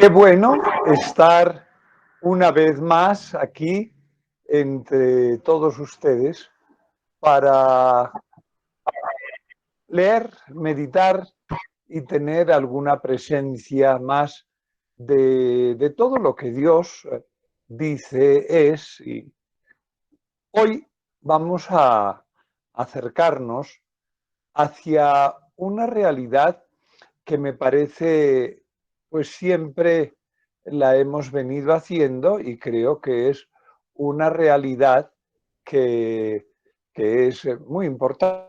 Qué bueno estar una vez más aquí entre todos ustedes para leer, meditar y tener alguna presencia más de todo lo que Dios dice es. Y hoy vamos a acercarnos hacia una realidad que me parece, pues siempre la hemos venido haciendo y creo que es una realidad que, que es muy importante,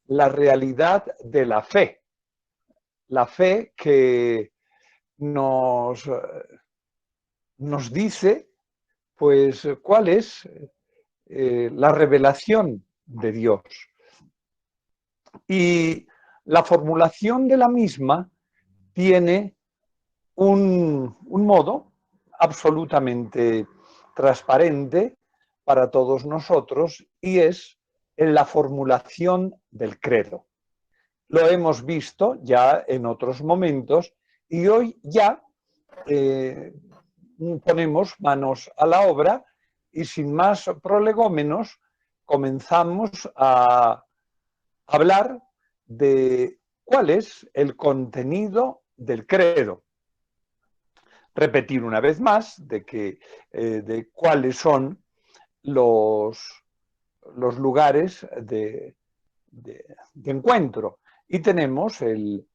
la realidad de la fe que nos, nos dice pues cuál es la revelación de Dios. Y la formulación de la misma tiene un modo absolutamente transparente para todos nosotros y es en la formulación del credo. Lo hemos visto ya en otros momentos y hoy ya ponemos manos a la obra y sin más prolegómenos comenzamos a hablar de cuál es el contenido del credo. Repetir una vez más de cuáles son los lugares de encuentro. Y tenemos el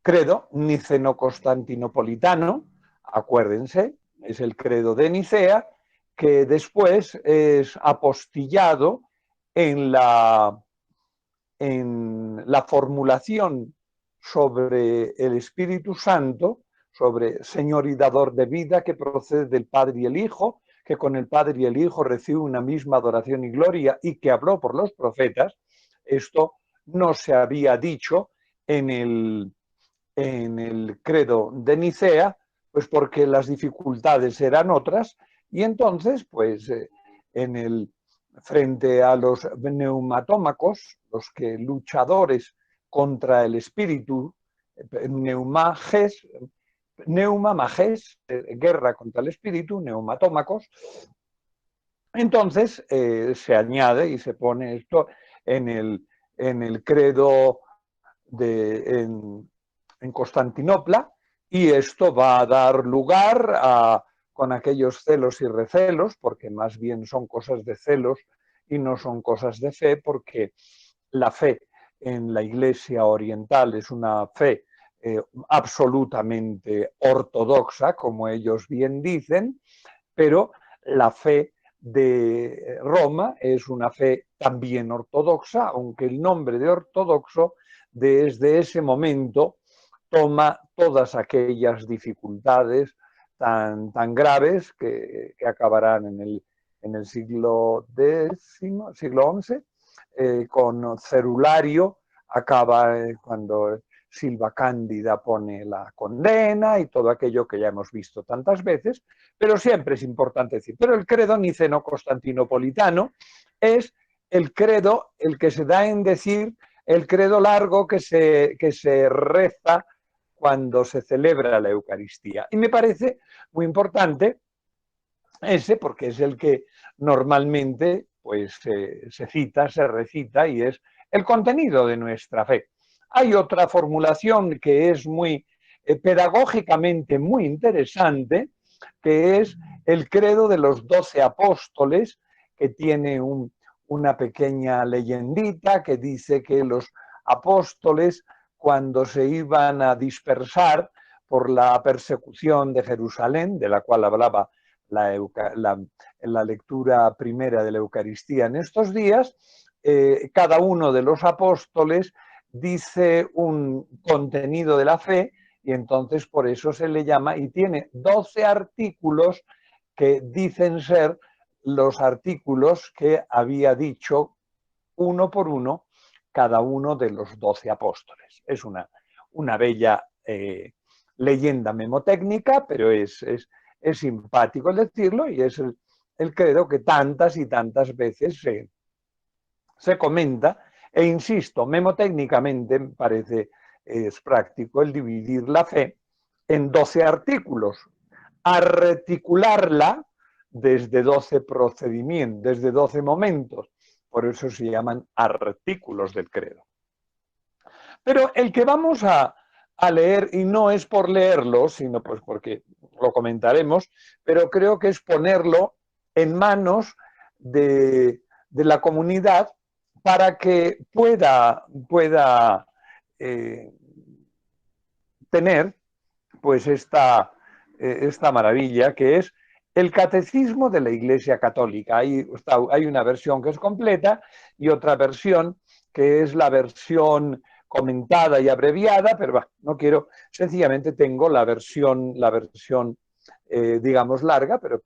credo niceno-constantinopolitano, acuérdense, es el credo de Nicea, que después es apostillado en la formulación sobre el Espíritu Santo, sobre Señor y dador de vida, que procede del Padre y el Hijo, que con el Padre y el Hijo recibe una misma adoración y gloria y que habló por los profetas. Esto no se había dicho en el credo de Nicea, pues porque las dificultades eran otras y entonces, pues frente a los neumatómacos, los que luchadores contra el espíritu, neuma, mages, guerra contra el espíritu, neumatómacos. Entonces se añade y se pone esto en el credo en Constantinopla, y esto va a dar lugar con aquellos celos y recelos, porque más bien son cosas de celos y no son cosas de fe, porque la fe en la Iglesia oriental es una fe absolutamente ortodoxa, como ellos bien dicen, pero la fe de Roma es una fe también ortodoxa, aunque el nombre de ortodoxo desde ese momento toma todas aquellas dificultades tan graves que acabarán en el siglo XI, con Cerulario, acaba cuando Silva Cándida pone la condena y todo aquello que ya hemos visto tantas veces, pero siempre es importante decir, pero el credo niceno-constantinopolitano es el credo, el que se da en decir, el credo largo que se reza cuando se celebra la Eucaristía. Y me parece muy importante ese, porque es el que normalmente pues, se cita, se recita y es el contenido de nuestra fe. Hay otra formulación que es muy pedagógicamente muy interesante, que es el credo de los 12 apóstoles, que tiene una pequeña leyendita que dice que los apóstoles, cuando se iban a dispersar por la persecución de Jerusalén, de la cual hablaba la lectura primera de la Eucaristía en estos días, cada uno de los apóstoles dice un contenido de la fe y entonces por eso se le llama, y tiene 12 artículos que dicen ser los artículos que había dicho uno por uno cada uno de los 12 apóstoles. Es una bella leyenda memotécnica, pero es simpático el decirlo y es el credo que tantas y tantas veces se comenta. E insisto, memotécnicamente me parece es práctico el dividir la fe en 12 artículos, articularla desde 12 procedimientos, desde 12 momentos. Por eso se llaman artículos del credo. Pero el que vamos a leer, y no es por leerlo, sino pues porque lo comentaremos, pero creo que es ponerlo en manos de la comunidad para que pueda tener pues esta maravilla que es el Catecismo de la Iglesia Católica. Hay una versión que es completa y otra versión que es la versión comentada y abreviada, pero bueno, no quiero, sencillamente tengo la versión digamos, larga, pero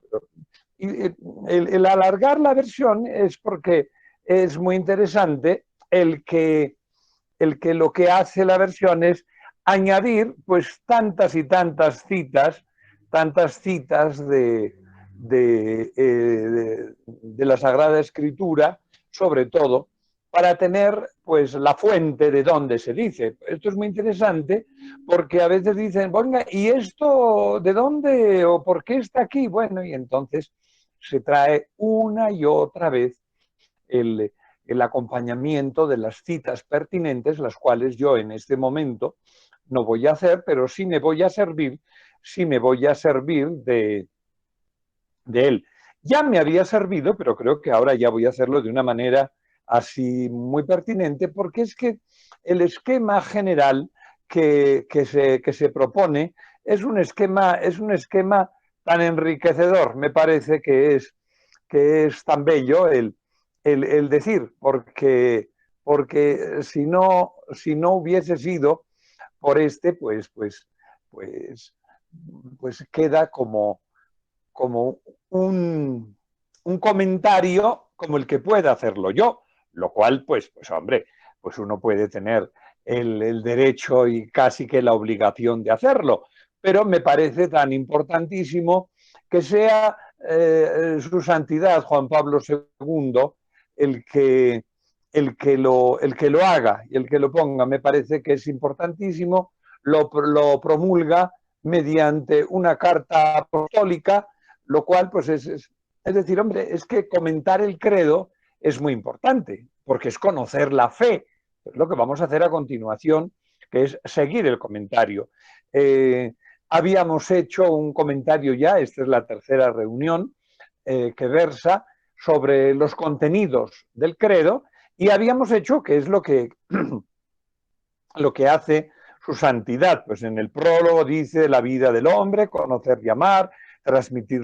el alargar la versión es porque es muy interesante el que lo que hace la versión es añadir pues tantas y tantas citas de la Sagrada Escritura, sobre todo, para tener pues la fuente de dónde se dice. Esto es muy interesante porque a veces dicen, venga, ¿y esto de dónde o por qué está aquí? Bueno, y entonces se trae una y otra vez el acompañamiento de las citas pertinentes, las cuales yo en este momento no voy a hacer, pero sí me voy a servir de él. Ya me había servido, pero creo que ahora ya voy a hacerlo de una manera así muy pertinente, porque es que el esquema general que se propone es un esquema tan enriquecedor, me parece que es tan bello el decir, porque si no hubiese sido por pues queda como un comentario como el que pueda hacerlo yo, lo cual, pues hombre, pues uno puede tener el derecho y casi que la obligación de hacerlo, pero me parece tan importantísimo que sea su santidad Juan Pablo II el que, el que lo haga y el que lo ponga. Me parece que es importantísimo, lo promulga mediante una carta apostólica, lo cual pues es decir, hombre, es que comentar el credo es muy importante, porque es conocer la fe. Es lo que vamos a hacer a continuación, que es seguir el comentario. Habíamos hecho un comentario ya, esta es la tercera reunión, que versa sobre los contenidos del credo, y habíamos hecho, que es lo que hace su santidad, pues en el prólogo dice la vida del hombre, conocer y amar, transmitir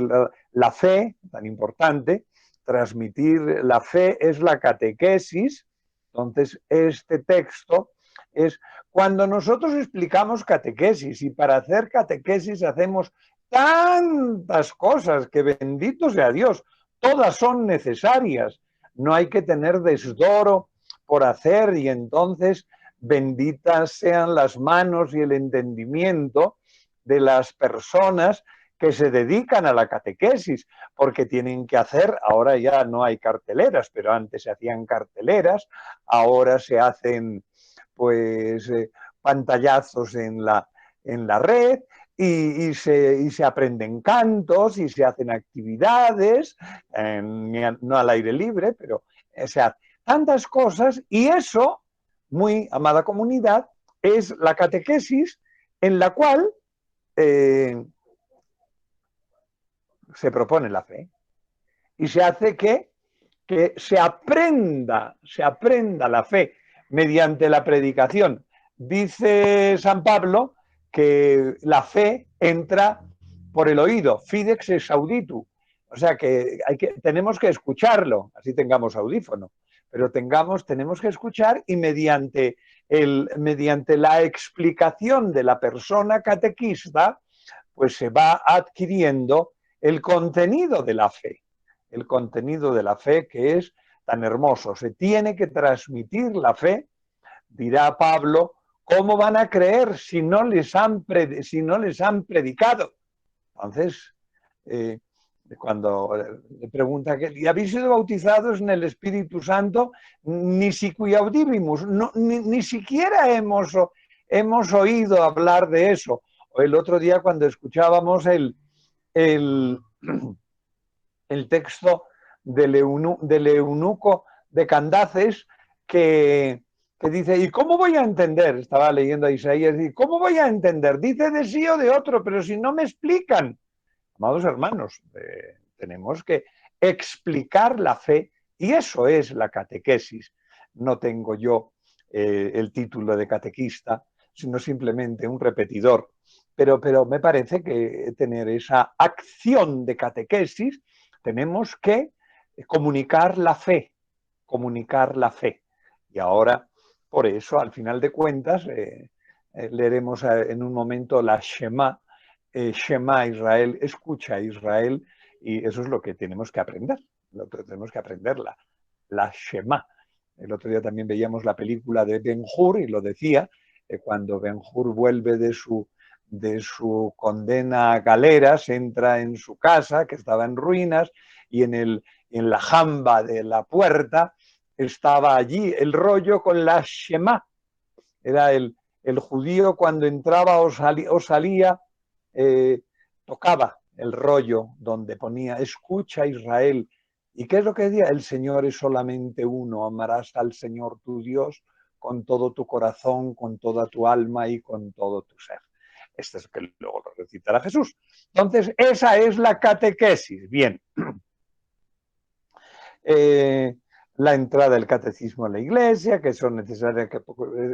la fe, tan importante, transmitir la fe es la catequesis. Entonces, este texto es cuando nosotros explicamos catequesis, y para hacer catequesis hacemos tantas cosas que bendito sea Dios, todas son necesarias, no hay que tener desdoro por hacer, y entonces benditas sean las manos y el entendimiento de las personas que se dedican a la catequesis, porque tienen que hacer, ahora ya no hay carteleras, pero antes se hacían carteleras, ahora se hacen pues pantallazos en la red, y se aprenden cantos y se hacen actividades, no al aire libre, pero se hacen tantas cosas, y eso, muy amada comunidad, es la catequesis en la cual se propone la fe y se hace que se aprenda la fe mediante la predicación. Dice San Pablo que la fe entra por el oído, fidex ex auditu, o sea que, tenemos que escucharlo, así tengamos audífono, pero tenemos que escuchar, y mediante la explicación de la persona catequista, pues se va adquiriendo el contenido de la fe, que es tan hermoso. Se tiene que transmitir la fe, dirá Pablo. ¿Cómo van a creer si no les han predicado? Entonces, cuando le pregunta que ¿y habéis sido bautizados en el Espíritu Santo? Ni siquiera audivimus, no, ni siquiera hemos oído hablar de eso. O el otro día cuando escuchábamos el, el texto del eunuco de Candaces que dice, ¿y cómo voy a entender? Estaba leyendo a Isaías, y ¿cómo voy a entender? Dice de sí o de otro, pero si no me explican. Amados hermanos, tenemos que explicar la fe y eso es la catequesis. No tengo yo el título de catequista, sino simplemente un repetidor. Pero me parece que tener esa acción de catequesis tenemos que comunicar la fe, comunicar la fe. Y ahora, por eso, al final de cuentas, leeremos en un momento la Shema, Shema Israel, escucha Israel, y eso es lo que tenemos que aprender. Lo que tenemos que aprender, la Shema. El otro día también veíamos la película de Ben-Hur y lo decía, cuando Ben-Hur vuelve de su condena a galeras, entra en su casa, que estaba en ruinas, y en la jamba de la puerta estaba allí el rollo con la Shema. Era el judío cuando entraba o salía, tocaba el rollo donde ponía, escucha Israel. ¿Y qué es lo que decía? El Señor es solamente uno, amarás al Señor tu Dios con todo tu corazón, con toda tu alma y con todo tu ser. Este es que luego lo recitará Jesús. Entonces, esa es la catequesis. Bien. La entrada del catecismo a la iglesia, que son necesarias, que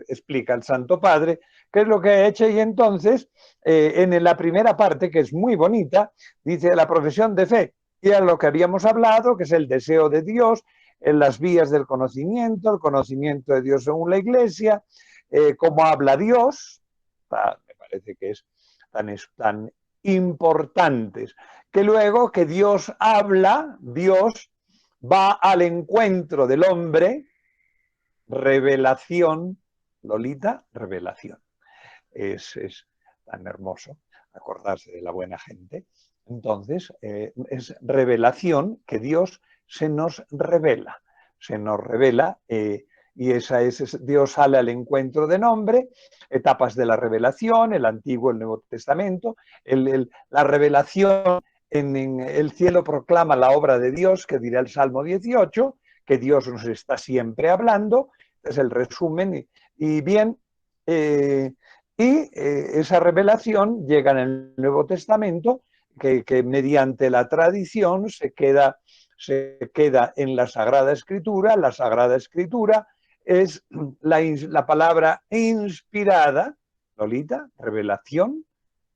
explica el Santo Padre, qué es lo que ha hecho, y entonces, en la primera parte, que es muy bonita, dice la profesión de fe, y a lo que habíamos hablado, que es el deseo de Dios, en las vías del conocimiento, el conocimiento de Dios según la iglesia, cómo habla Dios, me parece que es tan importantes, que luego que Dios habla, Dios va al encuentro del hombre, revelación, Lolita, revelación. Es tan hermoso acordarse de la buena gente. Entonces, es revelación que Dios se nos revela. Y esa es, Dios sale al encuentro del hombre, etapas de la revelación, el Antiguo, el Nuevo Testamento, la revelación en el cielo proclama la obra de Dios, que dirá el Salmo 18, que Dios nos está siempre hablando, es el resumen, y bien, esa revelación llega en el Nuevo Testamento, que mediante la tradición se queda en la Sagrada Escritura. La Sagrada Escritura es la palabra inspirada, Lolita, revelación,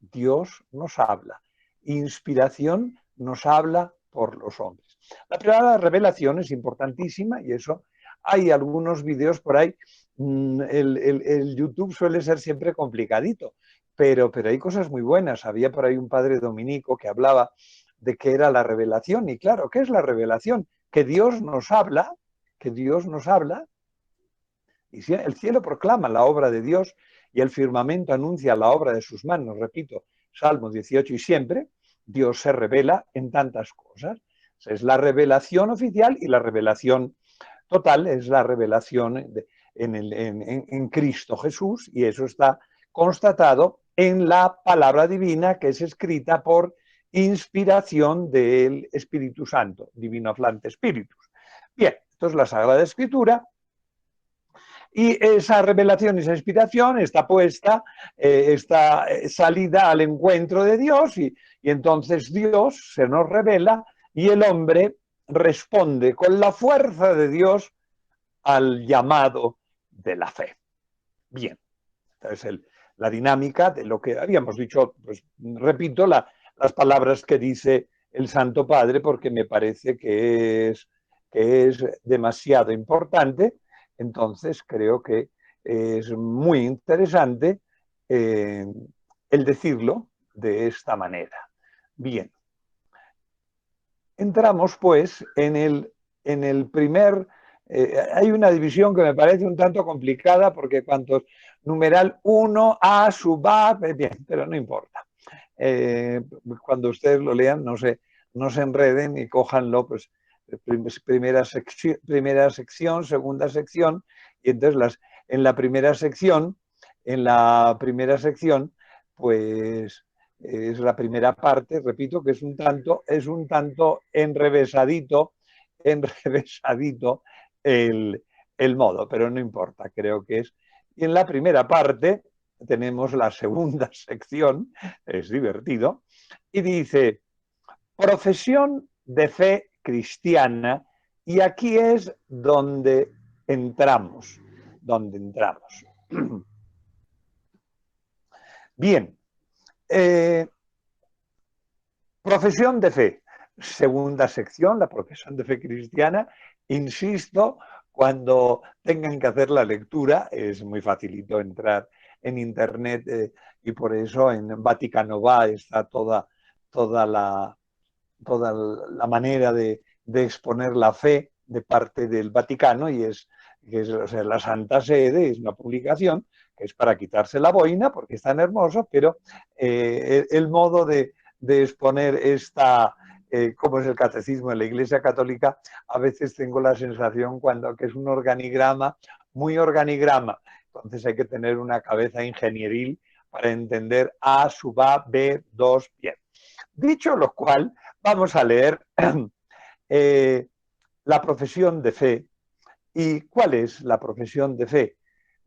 Dios nos habla. Inspiración nos habla por los hombres. La primera revelación es importantísima y eso hay algunos vídeos por ahí. El YouTube suele ser siempre complicadito, pero hay cosas muy buenas. Había por ahí un padre dominico que hablaba de qué era la revelación. Y claro, ¿qué es la revelación? Que Dios nos habla, y el cielo proclama la obra de Dios y el firmamento anuncia la obra de sus manos. Repito, Salmo 18, y siempre Dios se revela en tantas cosas. Es la revelación oficial, y la revelación total es la revelación en Cristo Jesús, y eso está constatado en la palabra divina, que es escrita por inspiración del Espíritu Santo, Divino Aflante Spiritus. Bien, esto es la Sagrada Escritura. Y esa revelación, esa inspiración está puesta, está salida al encuentro de Dios, y entonces Dios se nos revela y el hombre responde con la fuerza de Dios al llamado de la fe. Bien, entonces la dinámica de lo que habíamos dicho, pues repito las palabras que dice el Santo Padre, porque me parece que es demasiado importante. Entonces creo que es muy interesante el decirlo de esta manera. Bien, entramos pues en el primer. Hay una división que me parece un tanto complicada, porque cuantos numeral 1, A sub A, bien, pero no importa. Cuando ustedes lo lean, no se enreden y cójanlo, pues primera sección, segunda sección, y entonces en la primera sección pues es la primera parte, repito, que es un tanto enrevesadito el modo, pero no importa, creo que es. Y en la primera parte tenemos la segunda sección, es divertido, y dice, profesión de fe cristiana, y aquí es donde entramos. Bien, profesión de fe. Segunda sección, la profesión de fe cristiana. Insisto, cuando tengan que hacer la lectura, es muy facilito entrar en internet y por eso en Vaticano Va está toda la, toda la manera de exponer la fe de parte del Vaticano y o sea, la Santa Sede es una publicación que es para quitarse la boina porque es tan hermoso, pero el modo de exponer como es el catecismo de la Iglesia Católica, a veces tengo la sensación que es un organigrama, muy organigrama. Entonces hay que tener una cabeza ingenieril para entender A sub A, B, 2, bien. Dicho lo cual, vamos a leer la profesión de fe. ¿Y cuál es la profesión de fe?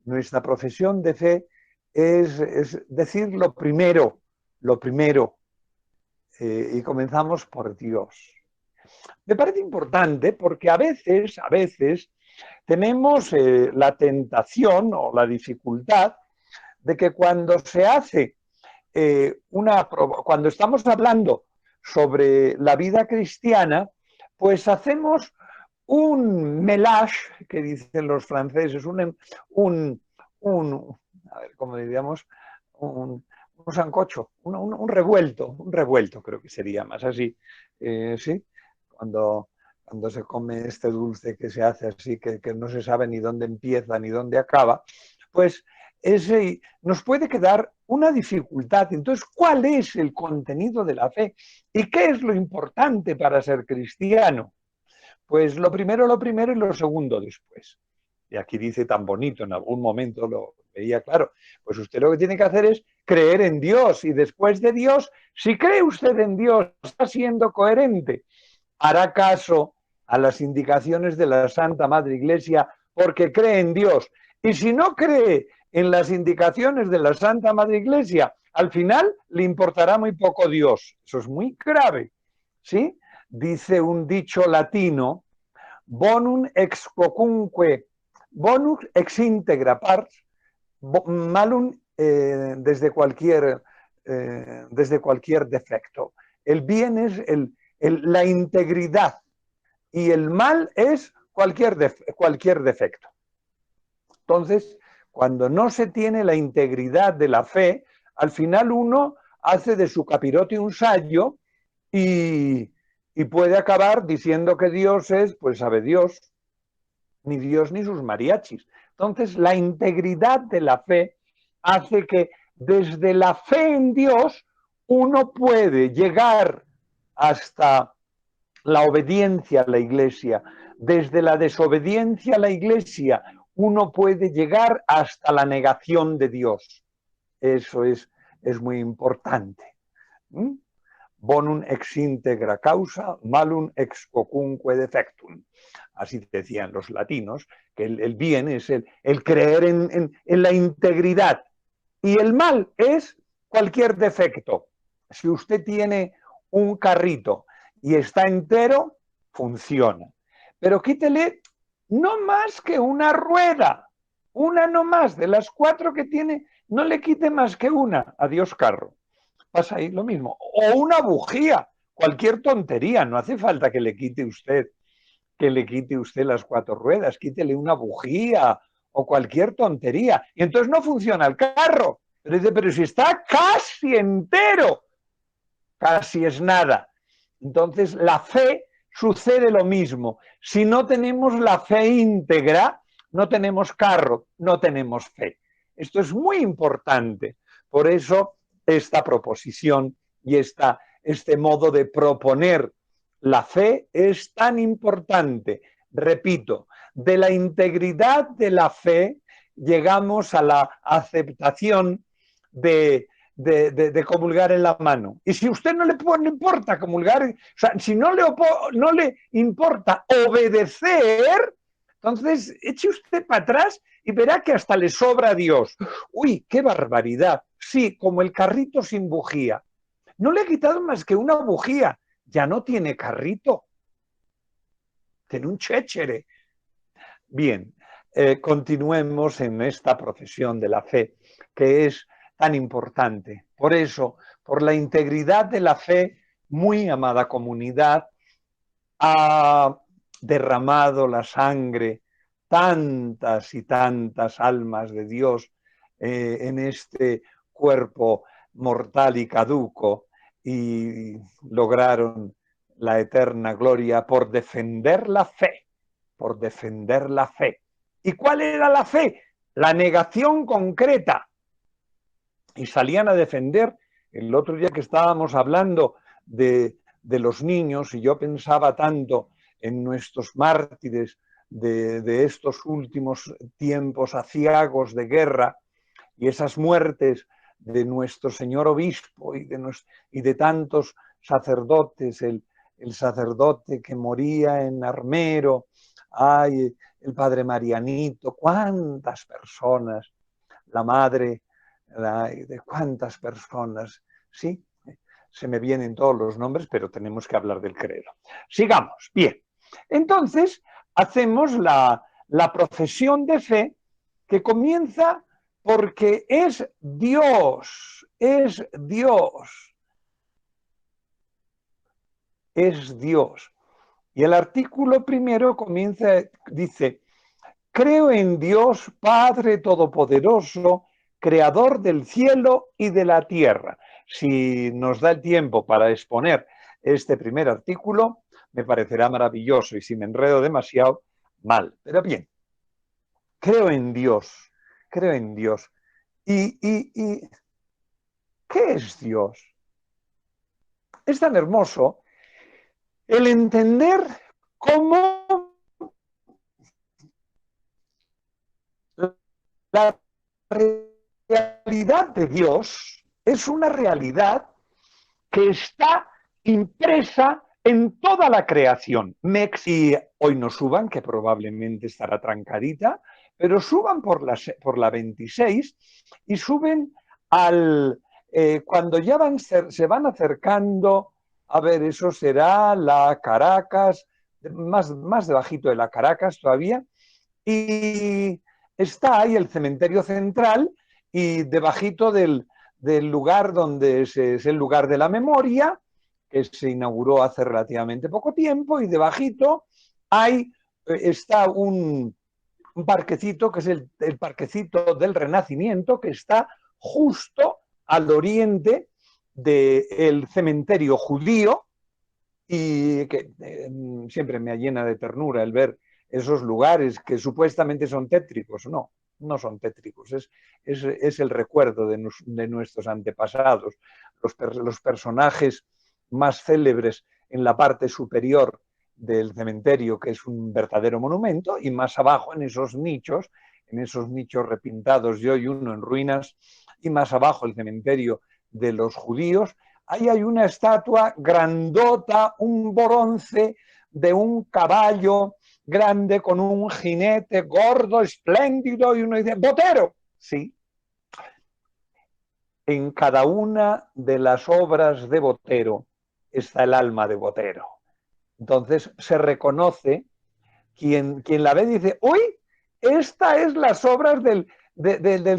Nuestra profesión de fe es decir lo primero, y comenzamos por Dios. Me parece importante porque a veces tenemos la tentación o la dificultad de que cuando se hace cuando estamos hablando sobre la vida cristiana, pues hacemos un mélange, que dicen los franceses, a ver, ¿cómo diríamos? Un sancocho, un revuelto creo que sería más así, ¿sí? Cuando se come este dulce que se hace así, que no se sabe ni dónde empieza ni dónde acaba, pues nos puede quedar una dificultad. Entonces, ¿cuál es el contenido de la fe? ¿Y qué es lo importante para ser cristiano? Pues lo primero y lo segundo después. Y aquí dice tan bonito, en algún momento lo veía claro, pues usted lo que tiene que hacer es creer en Dios y después de Dios, si cree usted en Dios, está siendo coherente, hará caso a las indicaciones de la Santa Madre Iglesia porque cree en Dios. Y si no cree en las indicaciones de la Santa Madre Iglesia, al final le importará muy poco Dios. Eso es muy grave, ¿sí? Dice un dicho latino, bonum ex quocunque, bonus ex integra pars, malum desde cualquier defecto. El bien es la integridad y el mal es cualquier defecto. Entonces, cuando no se tiene la integridad de la fe, al final uno hace de su capirote un sayo y puede acabar diciendo que Dios es, pues sabe Dios, ni Dios ni sus mariachis. Entonces, la integridad de la fe hace que desde la fe en Dios uno puede llegar hasta la obediencia a la Iglesia. Desde la desobediencia a la Iglesia uno puede llegar hasta la negación de Dios. Eso es muy importante. Bonum ex integra causa, malum ex quocunque defectum. Así decían los latinos, que el bien es el creer en la integridad y el mal es cualquier defecto. Si usted tiene un carrito y está entero, funciona. Pero quítele no más que una rueda, una no más, de las 4 que tiene, no le quite más que una. Adiós carro. Pasa ahí lo mismo. O una bujía, cualquier tontería, no hace falta que le quite usted las 4 ruedas, quítele una bujía o cualquier tontería. Y entonces no funciona el carro. Pero dice, pero si está casi entero, casi es nada. Entonces la fe sucede lo mismo. Si no tenemos la fe íntegra, no tenemos carro, no tenemos fe. Esto es muy importante. Por eso esta proposición y este modo de proponer la fe es tan importante. Repito, de la integridad de la fe llegamos a la aceptación de de comulgar en la mano. Y si a usted no le importa comulgar, o sea, si no le importa obedecer, entonces eche usted para atrás y verá que hasta le sobra a Dios. ¡Uy, qué barbaridad! Sí, como el carrito sin bujía. No le he quitado más que una bujía. Ya no tiene carrito. Tiene un chéchere. Bien, continuemos en esta profesión de la fe, que es tan importante. Por eso, por la integridad de la fe, muy amada comunidad, ha derramado la sangre tantas y tantas almas de Dios en este cuerpo mortal y caduco, y lograron la eterna gloria por defender la fe, por defender la fe. ¿Y cuál era la fe? La negación concreta. Y salían a defender. El otro día que estábamos hablando de los niños, y yo pensaba tanto en nuestros mártires de estos últimos tiempos aciagos de guerra, y esas muertes de nuestro señor obispo y de tantos sacerdotes, el sacerdote que moría en Armero, ay, el padre Marianito, cuántas personas, la madre de cuántas personas, sí, se me vienen todos los nombres, pero tenemos que hablar del credo. Sigamos, bien. Entonces, hacemos la profesión de fe, que comienza porque es Dios, es Dios, es Dios. Y el artículo primero comienza, dice, creo en Dios Padre Todopoderoso, Creador del cielo y de la tierra. Si nos da el tiempo para exponer este primer artículo, me parecerá maravilloso, y si me enredo demasiado, mal. Pero bien, creo en Dios, creo en Dios. ¿Y qué es Dios? Es tan hermoso el entender cómo la realidad de Dios es una realidad que está impresa en toda la creación. Y hoy no suban, que probablemente estará trancadita, pero suban por la 26 y suben cuando ya se van acercando, a ver, eso será la Caracas, más debajito de la Caracas todavía, y está ahí el cementerio central, y debajito del lugar donde es el lugar de la memoria, que se inauguró hace relativamente poco tiempo, y debajito está un parquecito, que es el parquecito del Renacimiento, que está justo al oriente del cementerio judío, y que siempre me llena de ternura el ver esos lugares que supuestamente son tétricos. No, no son tétricos, es el recuerdo de nuestros antepasados. Los personajes más célebres en la parte superior del cementerio, que es un verdadero monumento, y más abajo en esos nichos repintados, y hoy uno en ruinas, y más abajo el cementerio de los judíos. Ahí hay una estatua grandota, un bronce de un caballo grande con un jinete gordo, espléndido, y uno dice, ¡Botero! Sí. En cada una de las obras de Botero está el alma de Botero. Entonces se reconoce, quien la ve dice, ¡uy! Esta es las obras del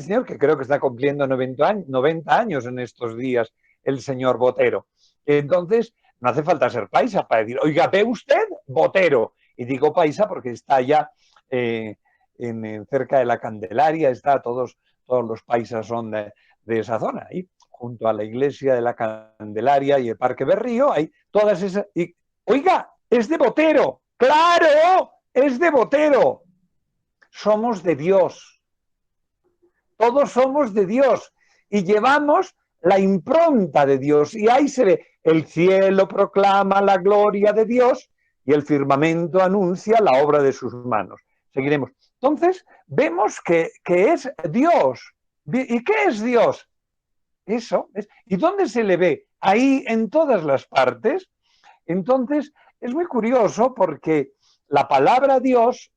señor, que creo que está cumpliendo 90 años en estos días, el señor Botero. Entonces, no hace falta ser paisa para decir, oiga, ¿ve usted? Botero. Y digo paisa porque está allá cerca de la Candelaria, todos los paisas son de esa zona. Y junto a la iglesia de la Candelaria y el Parque Berrío, hay todas esas... Y, oiga, es de Botero. ¡Claro! Es de Botero. Somos de Dios. Todos somos de Dios. Y llevamos la impronta de Dios. Y ahí se ve, el cielo proclama la gloria de Dios y el firmamento anuncia la obra de sus manos. Seguiremos. Entonces, vemos que es Dios. ¿Y qué es Dios? eso. ¿Y dónde se le ve? Ahí, en todas las partes. Entonces, es muy curioso porque la palabra Dios,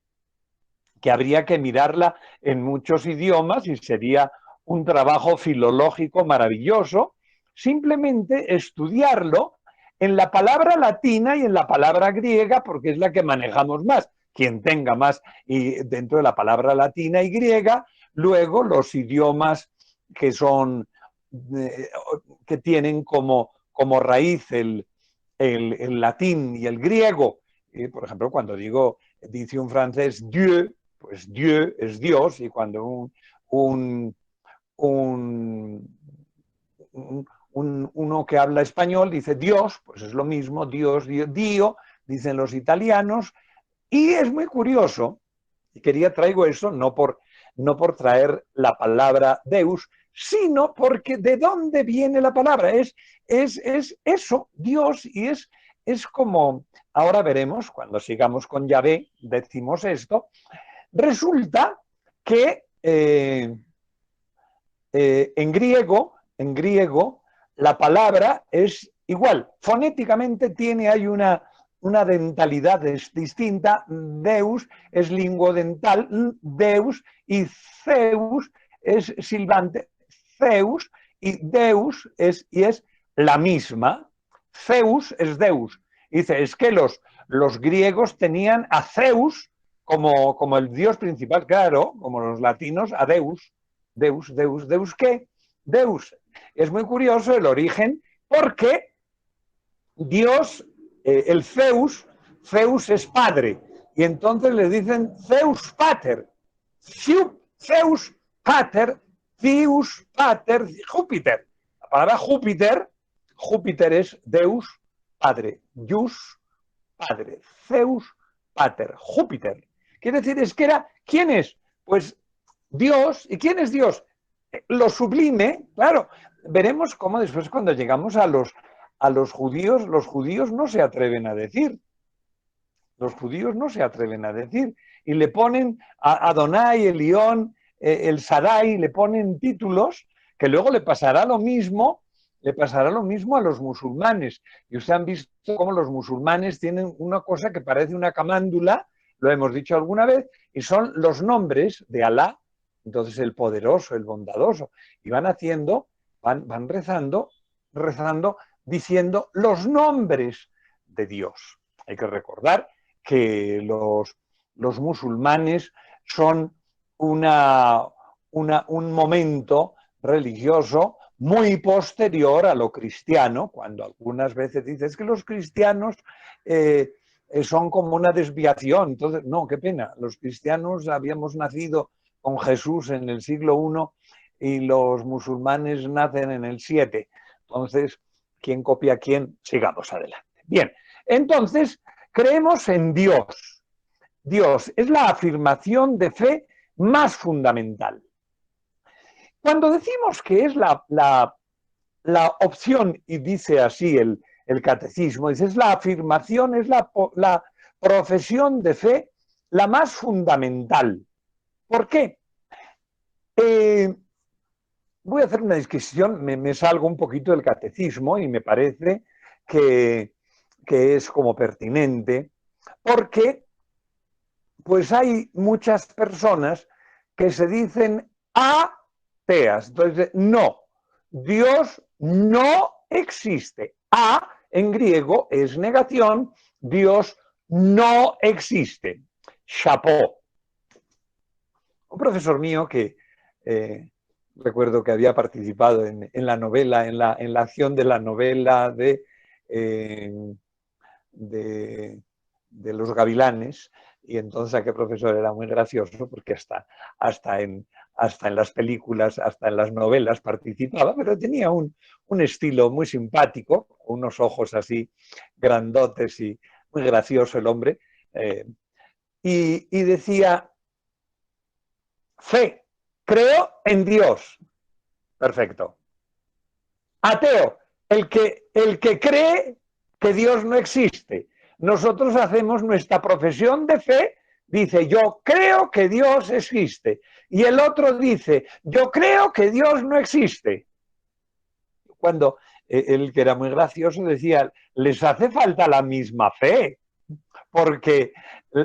que habría que mirarla en muchos idiomas y sería un trabajo filológico maravilloso, simplemente estudiarlo en la palabra latina y en la palabra griega, porque es la que manejamos más. Quien tenga más y dentro de la palabra latina y griega, luego los idiomas que son que tienen como raíz el latín y el griego. Por ejemplo, cuando dice un francés Dieu, pues Dieu es Dios, y cuando un, un, uno que habla español dice Dios, pues es lo mismo, Dios, Dio, dicen los italianos, y es muy curioso, y traigo eso no por traer la palabra Deus, sino porque de dónde viene la palabra, es eso, Dios, y es como, ahora veremos, cuando sigamos con Yahvé, decimos esto, resulta que en griego, la palabra es igual. Fonéticamente hay una dentalidad distinta. Deus es linguodental, Deus, y Zeus es silbante, Zeus, y Deus es la misma. Zeus es Deus. Dice, es que los griegos tenían a Zeus como el dios principal, claro, como los latinos, a Deus. ¿Deus qué? Deus. Es muy curioso el origen porque Dios, el Zeus es padre. Y entonces le dicen Zeus Pater. Zeus Pater, Zeus Pater, Júpiter. La palabra Júpiter es Deus Padre. Deus Padre. Zeus Pater. Júpiter. Quiere decir, es que era, ¿quién es? Pues Dios. ¿Y quién es Dios? Lo sublime, claro. Veremos cómo después cuando llegamos a los judíos no se atreven a decir. Los judíos no se atreven a decir. Y le ponen a Adonai, el Elión, el Sadai, le ponen títulos que luego le pasará lo mismo a los musulmanes. Y ustedes han visto cómo los musulmanes tienen una cosa que parece una camándula, lo hemos dicho alguna vez, y son los nombres de Alá, entonces el poderoso, el bondadoso, y van rezando, diciendo los nombres de Dios. Hay que recordar que los musulmanes son un momento religioso muy posterior a lo cristiano, cuando algunas veces dices que los cristianos son como una desviación. Entonces, no, qué pena, los cristianos habíamos nacido con Jesús en el siglo I y los musulmanes nacen en el 7. Entonces, ¿quién copia a quién? Sigamos adelante. Bien, entonces, creemos en Dios. Dios es la afirmación de fe más fundamental. Cuando decimos que es la opción, y dice así el catecismo, dice, es la afirmación, es la profesión de fe la más fundamental. ¿Por qué? Voy a hacer una descripción, me salgo un poquito del catecismo y me parece que es como pertinente, porque pues hay muchas personas que se dicen ateas. Entonces, no, Dios no existe. A en griego es negación, Dios no existe. Chapeau. Un profesor mío que recuerdo que había participado en la novela, en la acción de la novela de los Gavilanes, y entonces aquel profesor era muy gracioso porque hasta en las películas, hasta en las novelas participaba, pero tenía un estilo muy simpático, unos ojos así grandotes y muy gracioso el hombre, y decía, fe, creo en Dios. Perfecto. Ateo, el que cree que Dios no existe. Nosotros hacemos nuestra profesión de fe, dice, yo creo que Dios existe. Y el otro dice, yo creo que Dios no existe. cuando él, que era muy gracioso, decía, les hace falta la misma fe, porque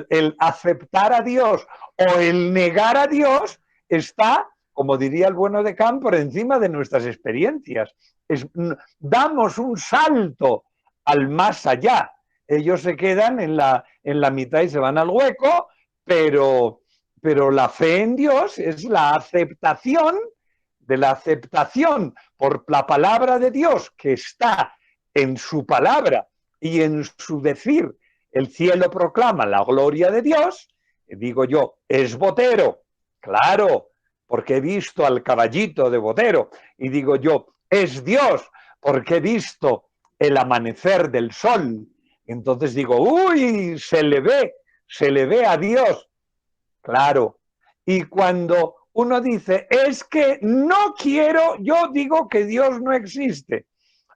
el aceptar a Dios o el negar a Dios está, como diría el bueno de Kant, por encima de nuestras experiencias. Damos un salto al más allá. Ellos se quedan en la mitad y se van al hueco, pero la fe en Dios es la aceptación de la aceptación por la palabra de Dios que está en su palabra y en su decir. El cielo proclama la gloria de Dios, y digo yo, ¿es Botero? Claro, porque he visto al caballito de Botero, y digo yo, es Dios, porque he visto el amanecer del sol. Entonces digo, uy, se le ve a Dios. Claro. Y cuando uno dice, es que no quiero, yo digo que Dios no existe.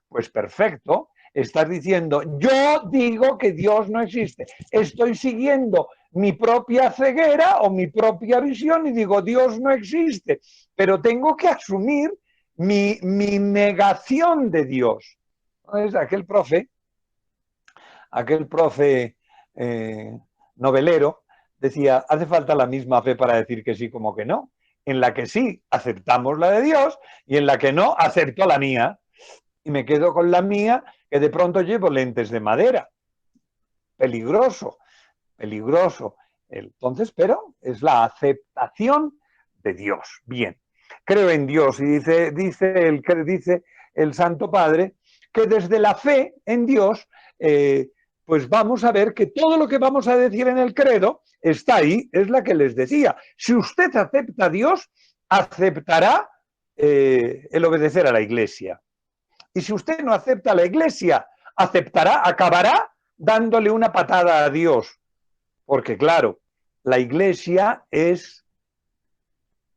Pues perfecto, estás diciendo, yo digo que Dios no existe. Estoy siguiendo mi propia ceguera o mi propia visión y digo, Dios no existe. Pero tengo que asumir mi negación de Dios. Entonces, aquel profe novelero decía, hace falta la misma fe para decir que sí como que no. En la que sí, aceptamos la de Dios, y en la que no, acepto la mía. Y me quedo con la mía, que de pronto llevo lentes de madera. Peligroso, peligroso. Entonces, pero es la aceptación de Dios. Bien, creo en Dios, y dice el Santo Padre que desde la fe en Dios, pues vamos a ver que todo lo que vamos a decir en el credo está ahí, es la que les decía. Si usted acepta a Dios, aceptará el obedecer a la Iglesia. Y si usted no acepta a la Iglesia, acabará dándole una patada a Dios. Porque claro, la Iglesia es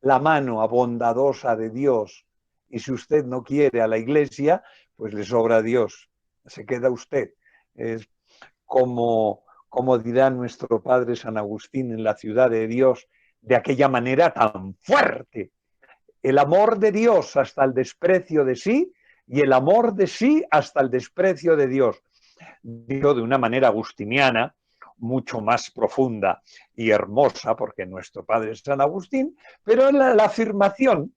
la mano bondadosa de Dios. Y si usted no quiere a la Iglesia, pues le sobra a Dios. Se queda usted. Es como dirá nuestro padre San Agustín en la ciudad de Dios, de aquella manera tan fuerte. El amor de Dios hasta el desprecio de sí, y el amor de sí hasta el desprecio de Dios. Digo de una manera agustiniana, mucho más profunda y hermosa, porque nuestro padre es San Agustín, pero la afirmación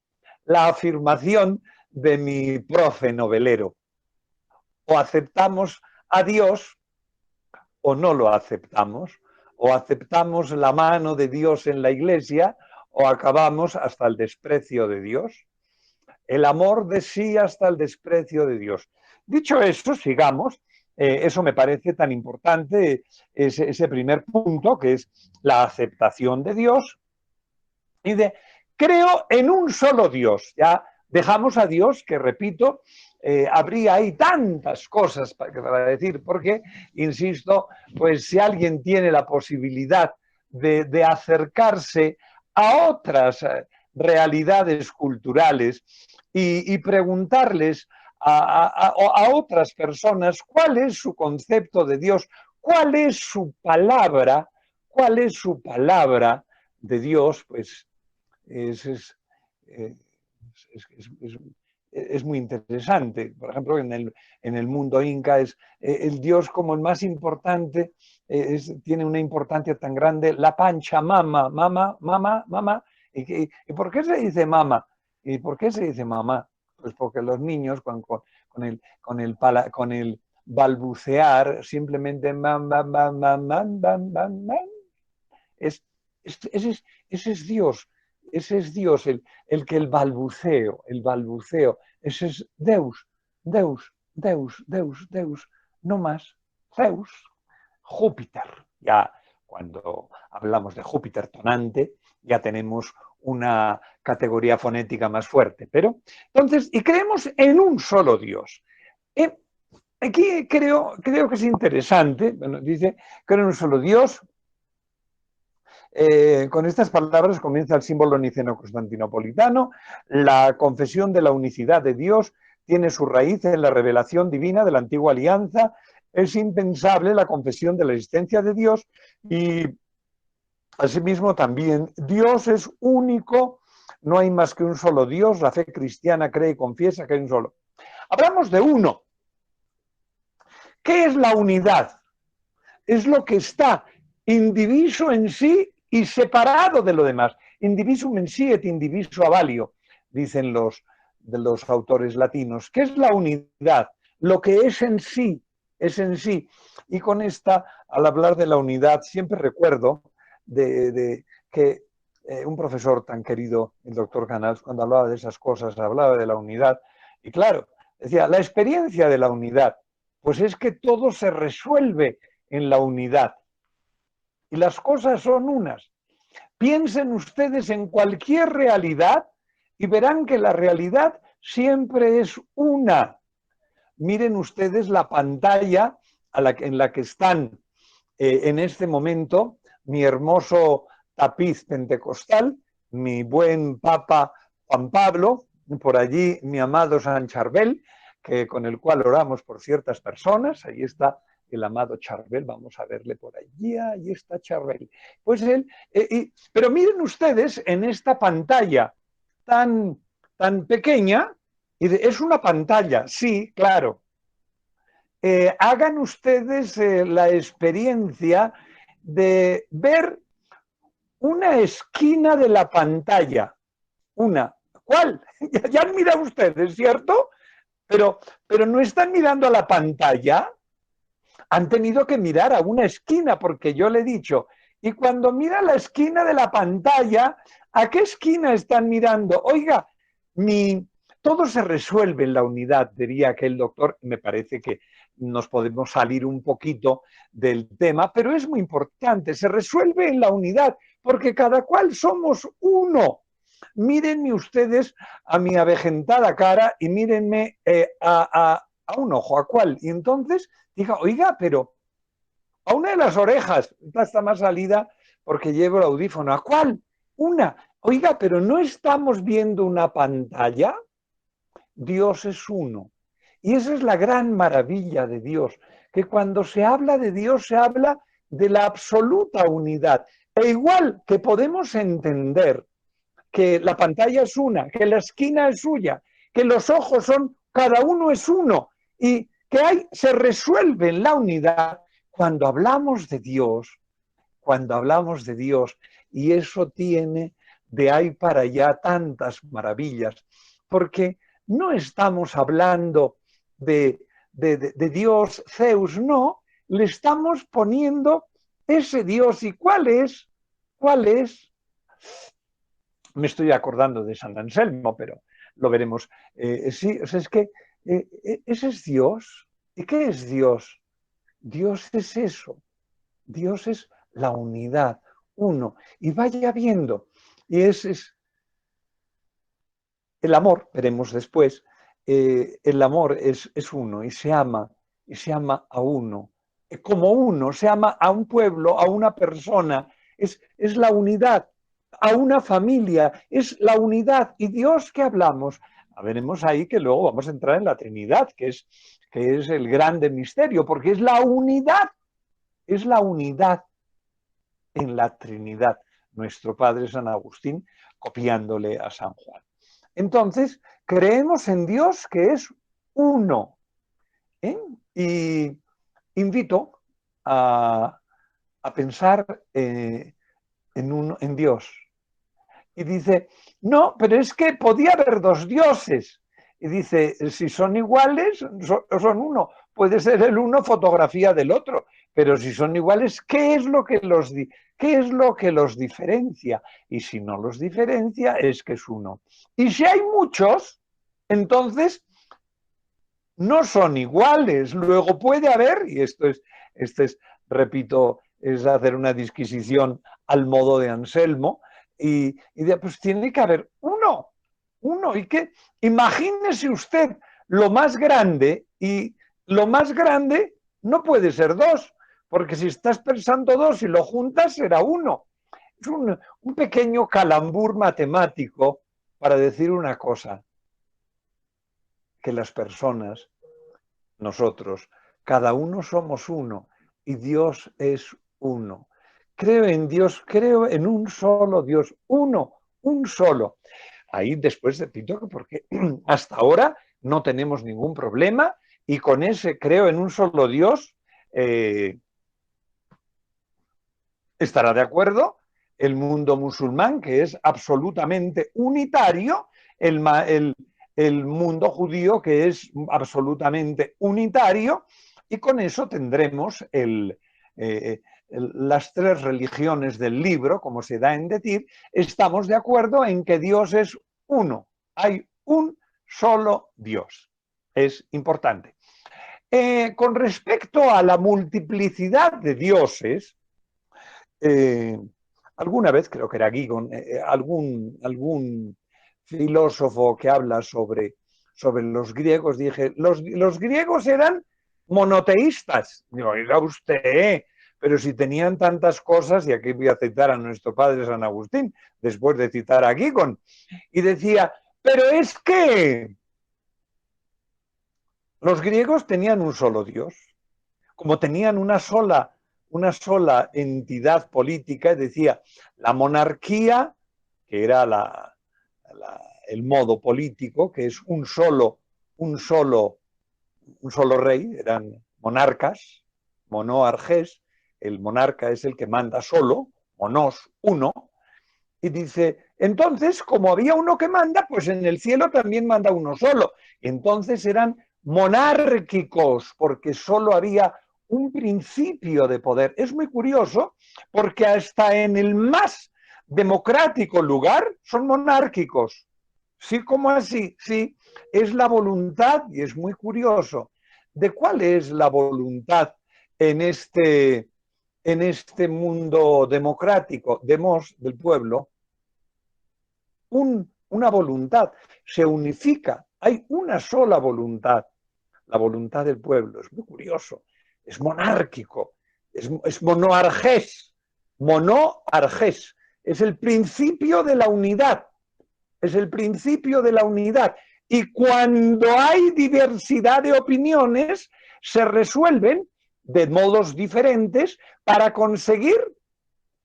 de mi profe novelero. O aceptamos a Dios o no lo aceptamos, o aceptamos la mano de Dios en la Iglesia o acabamos hasta el desprecio de Dios. El amor de sí hasta el desprecio de Dios. Dicho eso, sigamos. Eso me parece tan importante, ese primer punto, que es la aceptación de Dios. Y creo en un solo Dios. Ya dejamos a Dios, que repito, habría ahí tantas cosas para decir, porque, insisto, pues si alguien tiene la posibilidad de acercarse a otras realidades culturales y preguntarles a otras personas cuál es su concepto de Dios, cuál es su palabra de Dios, pues es muy interesante. Por ejemplo, en el mundo inca es el Dios como el más importante, tiene una importancia tan grande, la pancha, mama, mama, mama, mama. ¿Y por qué se dice mama? ¿Y por qué se dice mamá? Pues porque los niños con el balbucear simplemente mam, bam, bam, bam, bam, bam, bam, bam. Ese es Dios. Ese es Dios, el que el balbuceo, ese es Deus, Deus, Deus, Deus, Deus, no más, Zeus, Júpiter. Ya cuando hablamos de Júpiter tonante, ya tenemos una categoría fonética más fuerte. Pero, entonces, y creemos en un solo Dios. Aquí creo que es interesante, bueno, dice, creo en un solo Dios. Con estas palabras comienza el símbolo niceno-constantinopolitano. La confesión de la unicidad de Dios tiene su raíz en la revelación divina de la antigua alianza. Es impensable la confesión de la existencia de Dios y asimismo también Dios es único, no hay más que un solo Dios. La fe cristiana cree y confiesa que hay un solo. Hablamos de uno. ¿Qué es la unidad? Es lo que está indiviso en sí y separado de lo demás. Indivisum in si et indiviso a valio, dicen los autores latinos. ¿Qué es la unidad? Lo que es en sí, es en sí. Y con esta, al hablar de la unidad, siempre recuerdo de que un profesor tan querido, el doctor Canals, cuando hablaba de esas cosas, hablaba de la unidad. Y claro, decía, la experiencia de la unidad, pues es que todo se resuelve en la unidad. Y las cosas son unas. Piensen ustedes en cualquier realidad y verán que la realidad siempre es una. Miren ustedes la pantalla en la que están en este momento mi hermoso tapiz pentecostal, mi buen Papa Juan Pablo, por allí mi amado San Charbel, con el cual oramos por ciertas personas. Ahí está el amado Charbel, vamos a verle por allí, ahí está Charbel. Pues él, pero miren ustedes en esta pantalla tan pequeña, es una pantalla, sí, claro. Hagan ustedes la experiencia de ver una esquina de la pantalla. Una. ¿Cuál? Ya han mirado ustedes, ¿cierto? Pero no están mirando a la pantalla. Han tenido que mirar a una esquina, porque yo le he dicho, y cuando mira la esquina de la pantalla, ¿a qué esquina están mirando? Oiga, todo se resuelve en la unidad, diría aquel doctor. Me parece que nos podemos salir un poquito del tema, pero es muy importante, se resuelve en la unidad, porque cada cual somos uno. Mírenme ustedes a mi avejentada cara y mírenme a un ojo, ¿a cuál? Y entonces diga, oiga, pero a una de las orejas, esta está más salida porque llevo el audífono, ¿a cuál? Una. Oiga, pero ¿no estamos viendo una pantalla? Dios es uno. Y esa es la gran maravilla de Dios, que cuando se habla de Dios se habla de la absoluta unidad. E igual que podemos entender que la pantalla es una, que la esquina es suya, que los ojos son, cada uno es uno, y que se resuelve en la unidad cuando hablamos de Dios, y eso tiene de ahí para allá tantas maravillas, porque no estamos hablando de Dios Zeus, no, le estamos poniendo ese Dios. ¿Y cuál es? ¿Cuál es? Me estoy acordando de San Anselmo, pero lo veremos. Sí, o sea, es que ese es Dios. ¿Y qué es Dios? Dios es eso. Dios es la unidad, uno. Y vaya viendo. Y ese es el amor, veremos después. El amor es uno y se ama a uno. Como uno, se ama a un pueblo, a una persona. Es la unidad. A una familia, es la unidad. ¿Y Dios qué hablamos? Veremos ahí que luego vamos a entrar en la Trinidad, que es el grande misterio, porque es la unidad en la Trinidad. Nuestro padre San Agustín copiándole a San Juan. Entonces, creemos en Dios que es uno. Y invito a pensar en Dios. Y dice, no, pero es que podía haber dos dioses. Y dice, si son iguales, son uno. Puede ser el uno fotografía del otro, pero si son iguales, ¿qué es lo que los diferencia? Y si no los diferencia, es que es uno. Y si hay muchos, entonces no son iguales. Luego puede haber, y esto es, repito, es hacer una disquisición al modo de Anselmo, pues tiene que haber uno. ¿Y qué? Imagínese usted lo más grande, y lo más grande no puede ser dos, porque si estás pensando dos y lo juntas será uno. Es un pequeño calambur matemático para decir una cosa, que las personas, nosotros, cada uno somos uno y Dios es uno. Creo en Dios, creo en un solo Dios, uno, un solo. Ahí después repito, porque hasta ahora no tenemos ningún problema y con ese creo en un solo Dios estará de acuerdo el mundo musulmán, que es absolutamente unitario, el mundo judío, que es absolutamente unitario, y con eso tendremos las tres religiones del libro, como se da en decir, estamos de acuerdo en que Dios es uno, hay un solo Dios. Es importante. Con respecto a la multiplicidad de dioses, alguna vez, creo que era Gigon, algún filósofo que habla sobre los griegos, dije, los griegos eran monoteístas. Digo, oiga usted, pero si tenían tantas cosas, y aquí voy a citar a nuestro padre San Agustín, después de citar a Gigon, y decía, pero es que los griegos tenían un solo Dios, como tenían una sola entidad política, decía, la monarquía, que era el modo político, que es un solo rey, eran monarcas, monoarjes, el monarca es el que manda solo, monos, uno, y dice, entonces, como había uno que manda, pues en el cielo también manda uno solo. Entonces eran monárquicos, porque solo había un principio de poder. Es muy curioso, porque hasta en el más democrático lugar son monárquicos. Sí, ¿cómo así? Sí, es la voluntad, y es muy curioso, de cuál es la voluntad en este mundo democrático, del pueblo, una voluntad, se unifica, hay una sola voluntad, la voluntad del pueblo, es muy curioso, es monárquico, es monoargés, es el principio de la unidad, es el principio de la unidad. Y cuando hay diversidad de opiniones, se resuelven de modos diferentes para conseguir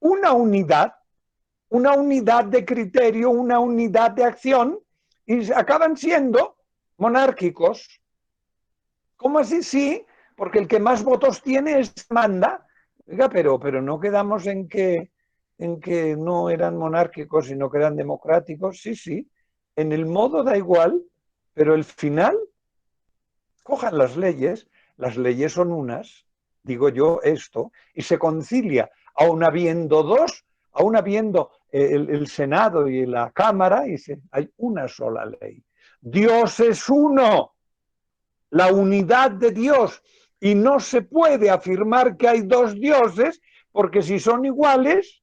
una unidad de criterio, una unidad de acción, y acaban siendo monárquicos. ¿Cómo así? Sí, porque el que más votos tiene es manda. Oiga, pero no quedamos en que no eran monárquicos, sino que eran democráticos. Sí, sí. En el modo da igual, pero el final, cojan las leyes son unas, digo yo esto, y se concilia, aun habiendo dos, aun habiendo el Senado y la Cámara, y hay una sola ley. Dios es uno, la unidad de Dios, y no se puede afirmar que hay dos dioses, porque si son iguales,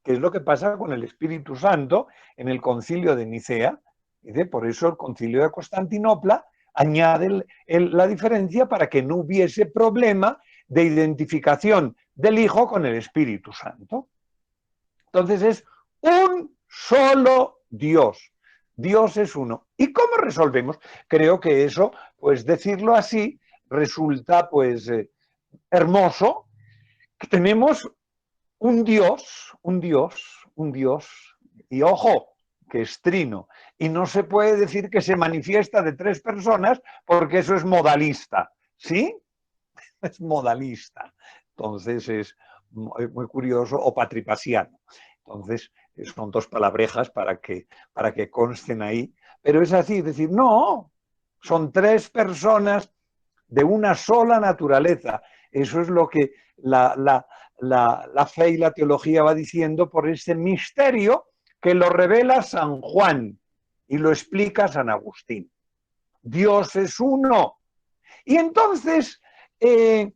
que es lo que pasa con el Espíritu Santo en el concilio de Nicea, por eso el concilio de Constantinopla añade la diferencia para que no hubiese problema de identificación del Hijo con el Espíritu Santo. Entonces es un solo Dios. Dios es uno. ¿Y cómo resolvemos? Creo que eso, pues decirlo así, resulta pues hermoso. Tenemos un Dios, y ojo, que es trino. Y no se puede decir que se manifiesta de tres personas porque eso es modalista. ¿Sí? Es modalista. Entonces es muy curioso, o patripasiano. Entonces son dos palabrejas para que consten ahí. Pero es así, es decir, no, son tres personas de una sola naturaleza. Eso es lo que la fe y la teología va diciendo por ese misterio que lo revela San Juan y lo explica San Agustín. Dios es uno. Y entonces, ¿qué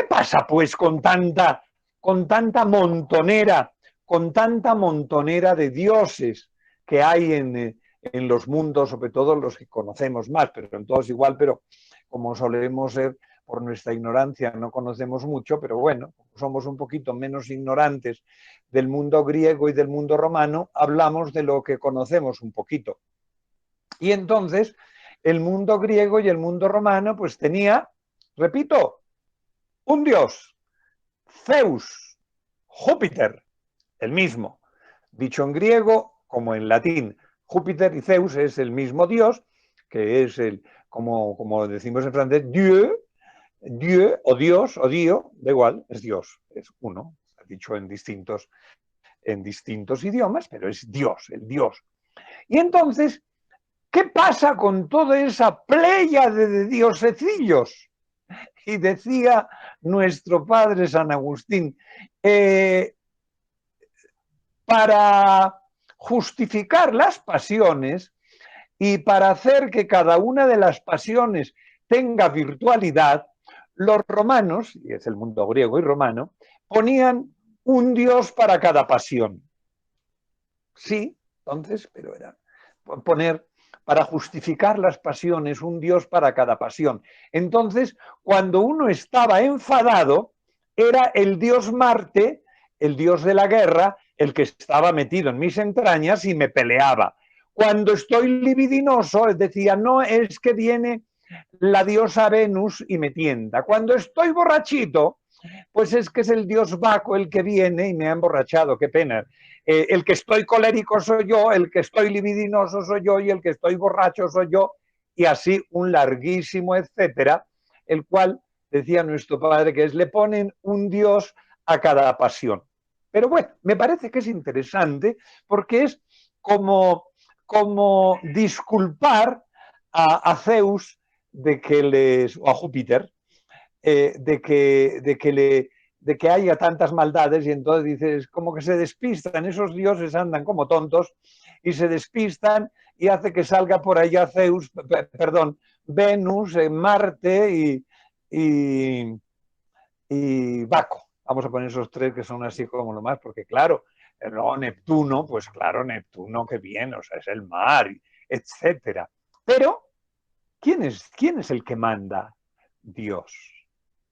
pasa pues con tanta montonera de dioses que hay en los mundos, sobre todo los que conocemos más, pero en todos igual, pero como solemos ser por nuestra ignorancia, no conocemos mucho, pero bueno, somos un poquito menos ignorantes del mundo griego y del mundo romano, hablamos de lo que conocemos un poquito. Y entonces, el mundo griego y el mundo romano, pues tenía, repito, un dios, Zeus, Júpiter, el mismo. Dicho en griego como en latín, Júpiter y Zeus es el mismo dios, que es como decimos en francés, Dieu o Dios o Dio, da igual, es Dios, es uno, dicho en distintos idiomas, pero es Dios, el Dios. Y entonces, ¿qué pasa con toda esa pléyade de diosecillos? Y decía nuestro padre San Agustín, para justificar las pasiones y para hacer que cada una de las pasiones tenga virtualidad, los romanos, y es el mundo griego y romano, ponían un dios para cada pasión. Sí, entonces, pero era poner para justificar las pasiones un dios para cada pasión. Entonces, cuando uno estaba enfadado, era el dios Marte, el dios de la guerra, el que estaba metido en mis entrañas y me peleaba. Cuando estoy libidinoso, decía, no, es que viene la diosa Venus y me tienta. Cuando estoy borrachito, pues es que es el dios Baco el que viene y me ha emborrachado, qué pena. El que estoy colérico soy yo, el que estoy libidinoso soy yo y el que estoy borracho soy yo, y así un larguísimo etcétera, el cual decía nuestro padre que es le ponen un dios a cada pasión. Pero bueno, me parece que es interesante porque es como disculpar a Zeus de que o a Júpiter, de que haya tantas maldades, y entonces dices, como que se despistan, esos dioses andan como tontos y se despistan y hace que salga por allá Zeus, perdón, Venus, Marte y Baco. Vamos a poner esos tres que son así como lo más, porque claro, no, Neptuno, pues claro, Neptuno, qué bien, o sea, es el mar, etcétera. Pero, ¿quién es el que manda? Dios.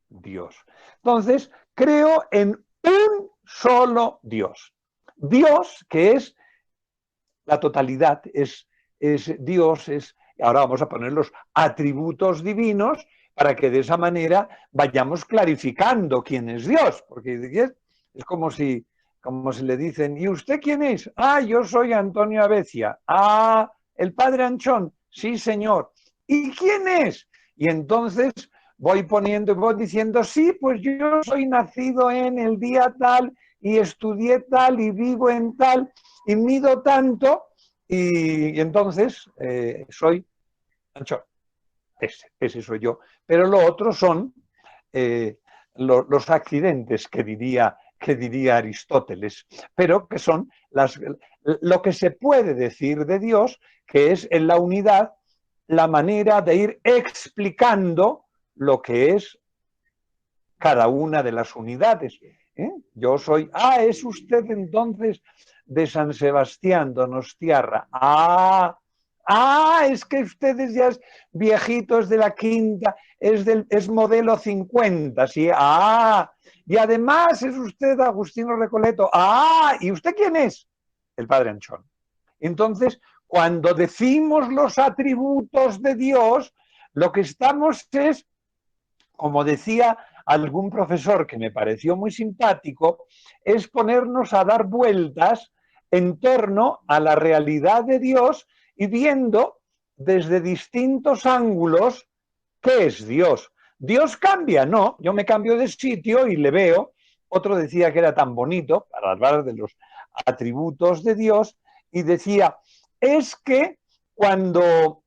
Dios. Entonces, creo en un solo Dios. Dios, que es la totalidad, es Dios, ahora vamos a poner los atributos divinos para que de esa manera vayamos clarificando quién es Dios, porque es como si le dicen, ¿y usted quién es? Ah, yo soy Antonio Abecia. Ah, el padre Anchón. Sí, señor. ¿Y quién es? Y entonces voy diciendo, sí, pues yo soy nacido en el día tal y estudié tal y vivo en tal y mido tanto y entonces soy Anchón. Ese soy yo. Pero lo otro son los accidentes que diría Aristóteles, pero que son lo que se puede decir de Dios, que es en la unidad la manera de ir explicando lo que es cada una de las unidades. Yo soy, es usted entonces de San Sebastián, Donostiarra. Es que ustedes ya es viejito, es de la quinta, es modelo 50, sí. Y además es usted Agustino Recoleto. ¿Y usted quién es? El padre Anchón. Entonces, cuando decimos los atributos de Dios, lo que estamos es, como decía algún profesor que me pareció muy simpático, es ponernos a dar vueltas en torno a la realidad de Dios y viendo desde distintos ángulos qué es Dios. ¿Dios cambia? No, yo me cambio de sitio y le veo. Otro decía que era tan bonito, para hablar de los atributos de Dios, y decía, es que cuando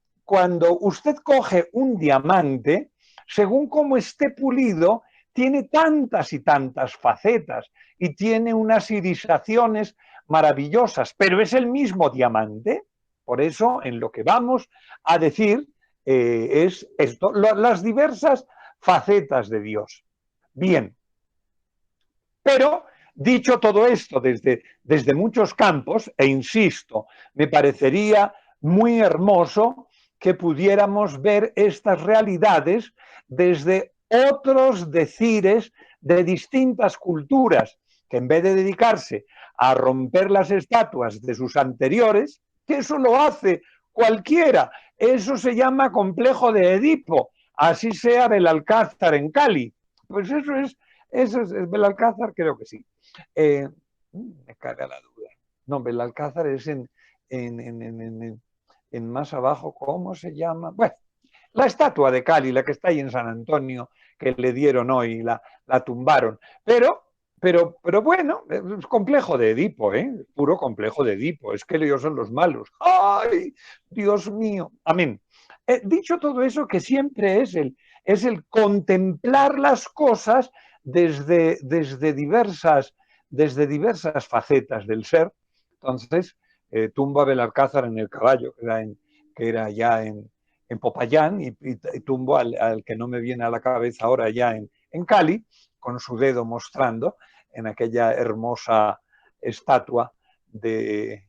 usted coge un diamante, según cómo esté pulido, tiene tantas y tantas facetas y tiene unas irisaciones maravillosas, pero es el mismo diamante. Por eso, en lo que vamos a decir es esto, las diversas facetas de Dios. Bien, pero dicho todo esto desde muchos campos, e insisto, me parecería muy hermoso que pudiéramos ver estas realidades desde otros decires de distintas culturas, que en vez de dedicarse a romper las estatuas de sus anteriores, que eso lo hace cualquiera, eso se llama complejo de Edipo, así sea Belalcázar en Cali. Pues eso es Belalcázar, creo que sí. Me caga la duda. No, Belalcázar es en en más abajo, ¿cómo se llama? Bueno, la estatua de Cali, la que está ahí en San Antonio, que le dieron hoy, la tumbaron. Pero bueno, es complejo de Edipo, ¿eh? Puro complejo de Edipo. Es que ellos son los malos. ¡Ay, Dios mío! Amén. Dicho todo eso, que siempre es el contemplar las cosas desde diversas facetas del ser. Entonces, tumbo a Belalcázar en el caballo, que era ya en Popayán, y tumbo al que no me viene a la cabeza ahora ya en Cali, con su dedo mostrando en aquella hermosa estatua del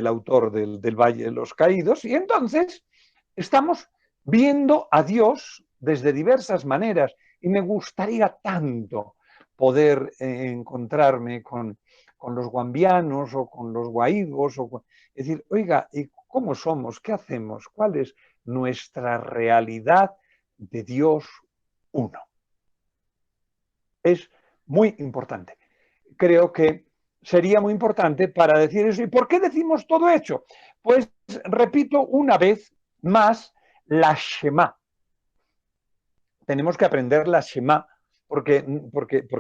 autor del Valle de los Caídos. Y entonces estamos viendo a Dios desde diversas maneras y me gustaría tanto poder encontrarme con los guambianos o con los guaigos, es decir, oiga, ¿y cómo somos? ¿Qué hacemos? ¿Cuál es nuestra realidad de Dios uno? Es muy importante. Creo que sería muy importante para decir eso. ¿Y por qué decimos todo eso? Pues repito una vez más la Shema. Tenemos que aprender la Shema porque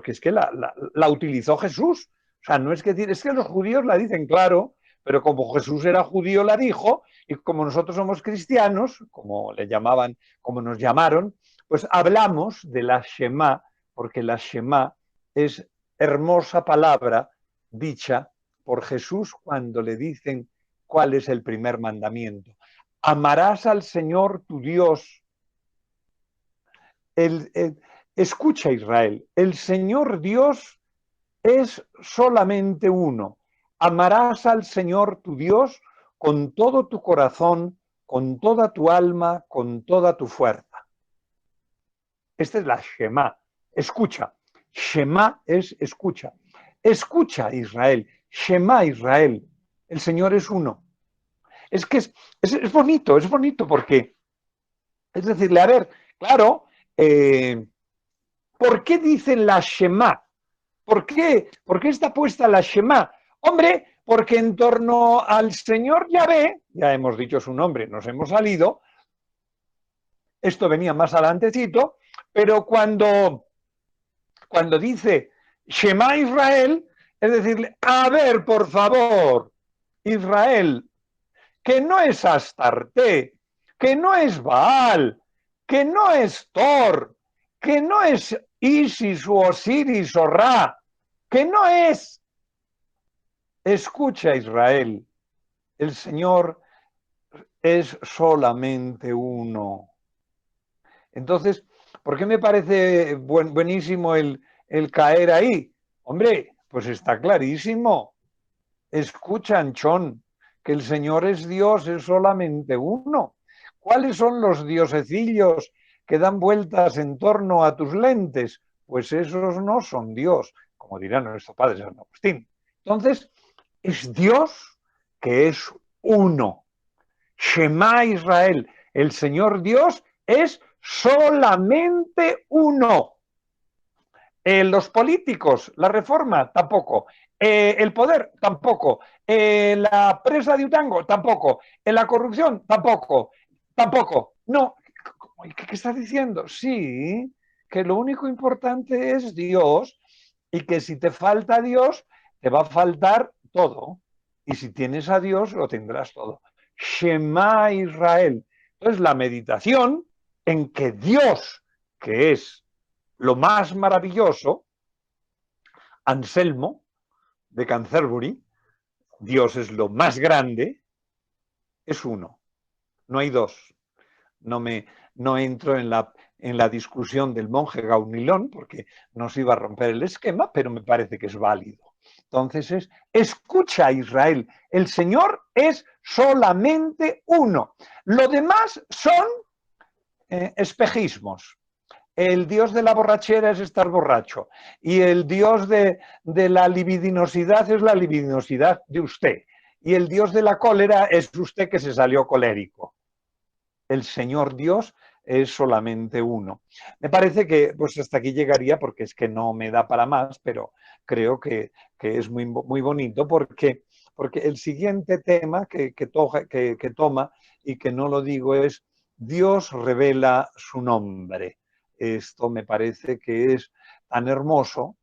es que la utilizó Jesús. O sea, no es que decir, es que los judíos la dicen, claro, pero como Jesús era judío la dijo, y como nosotros somos cristianos, como le llamaban, como nos llamaron, pues hablamos de la Shema, porque la Shema es hermosa palabra dicha por Jesús cuando le dicen cuál es el primer mandamiento. Amarás al Señor tu Dios. Escucha, Israel, el Señor Dios es solamente uno. Amarás al Señor tu Dios con todo tu corazón, con toda tu alma, con toda tu fuerza. Esta es la Shema. Escucha. Shema es escucha. Escucha, Israel. Shema, Israel. El Señor es uno. Es que es bonito porque, es decirle, a ver, claro, ¿por qué dicen la Shema? ¿Por qué está puesta la Shema? Hombre, porque en torno al Señor Yahvé, ya hemos dicho su nombre, nos hemos salido, esto venía más adelantecito, pero cuando dice Shema Israel, es decirle, a ver, por favor, Israel, que no es Astarte, que no es Baal, que no es Thor, que no es Isis o Osiris o Ra, que no es. Escucha, Israel, el Señor es solamente uno. Entonces, ¿por qué me parece buenísimo el caer ahí? Hombre, pues está clarísimo. Escucha, Anchón, que el Señor es Dios, es solamente uno. ¿Cuáles son los diosecillos que dan vueltas en torno a tus lentes? Pues esos no son Dios, como dirá nuestro padre San Agustín. Entonces, es Dios que es uno. Shema Israel, el Señor Dios es solamente uno. Los políticos, la reforma, tampoco. El poder, tampoco. La presa de Utango, tampoco. La corrupción, tampoco. Tampoco. No. ¿Qué estás diciendo? Sí, que lo único importante es Dios y que si te falta Dios, te va a faltar todo. Y si tienes a Dios, lo tendrás todo. Shema Israel. Entonces, la meditación en que Dios, que es lo más maravilloso, Anselmo de Canterbury, Dios es lo más grande, es uno, no hay dos. No entro en la discusión del monje Gaunilón porque nos iba a romper el esquema, pero me parece que es válido. Entonces escucha, Israel, el Señor es solamente uno. Lo demás son espejismos. El dios de la borrachera es estar borracho y el dios de la libidinosidad es la libidinosidad de usted y el dios de la cólera es usted que se salió colérico. El Señor Dios es solamente uno. Me parece que pues hasta aquí llegaría porque es que no me da para más, pero creo que es muy, muy bonito porque porque el siguiente tema que toma y que no lo digo es Dios revela su nombre. Esto me parece que es tan hermoso,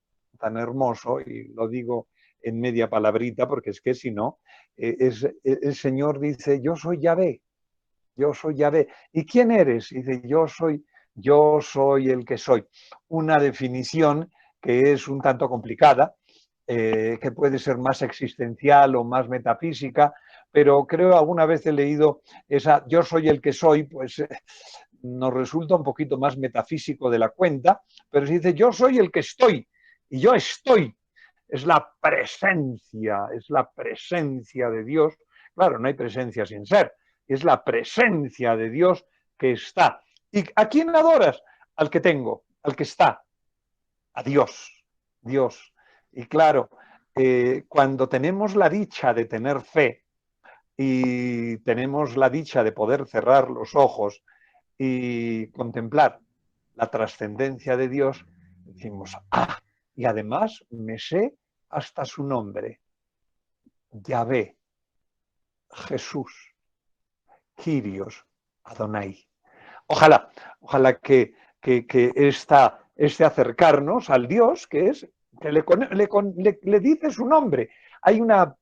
y lo digo en media palabrita, porque es que si no, el Señor dice, yo soy Yahvé, yo soy Yahvé. ¿Y quién eres? Y dice, yo soy el que soy. Una definición que es un tanto complicada, que puede ser más existencial o más metafísica, pero creo alguna vez he leído esa yo soy el que soy, pues nos resulta un poquito más metafísico de la cuenta, pero se dice yo soy el que estoy y yo estoy. Es la presencia de Dios. Claro, no hay presencia sin ser, es la presencia de Dios que está. ¿Y a quién adoras? Al que tengo, al que está, a Dios, Dios. Y claro, cuando tenemos la dicha de tener fe y tenemos la dicha de poder cerrar los ojos y contemplar la trascendencia de Dios, decimos, ah, y además me sé hasta su nombre, Yahvé, Jesús, Kyrios, Adonai. Ojalá que este acercarnos al Dios, que es que le dice su nombre. Hay una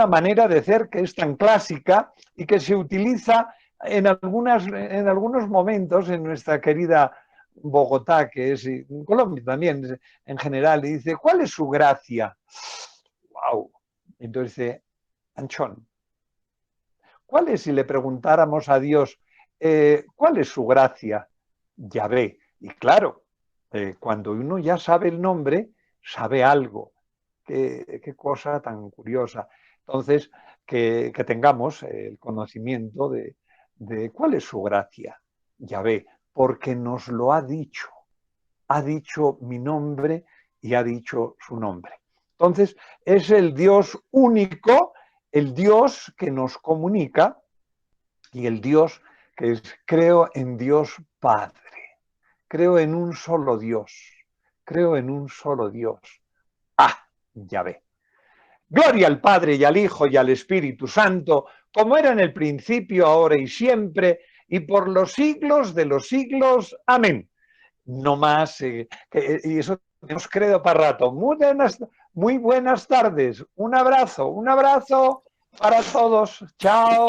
manera de ser que es tan clásica y que se utiliza en algunos momentos en nuestra querida Bogotá, que es en Colombia también, en general, y dice, ¿cuál es su gracia? ¡Wow! Entonces dice, Anchón, ¿cuál es si le preguntáramos a Dios, cuál es su gracia? Yahvé. Y claro, cuando uno ya sabe el nombre, sabe algo. Qué cosa tan curiosa. Entonces, que tengamos el conocimiento de cuál es su gracia, Yahvé, porque nos lo ha dicho. Ha dicho mi nombre y ha dicho su nombre. Entonces, es el Dios único, el Dios que nos comunica y el Dios que es, creo en Dios Padre, creo en un solo Dios, creo en un solo Dios. Ah, Yahvé. Gloria al Padre y al Hijo y al Espíritu Santo, como era en el principio, ahora y siempre, y por los siglos de los siglos. Amén. No más, y eso tenemos credo para rato. Muy buenas tardes. Un abrazo para todos. Chao.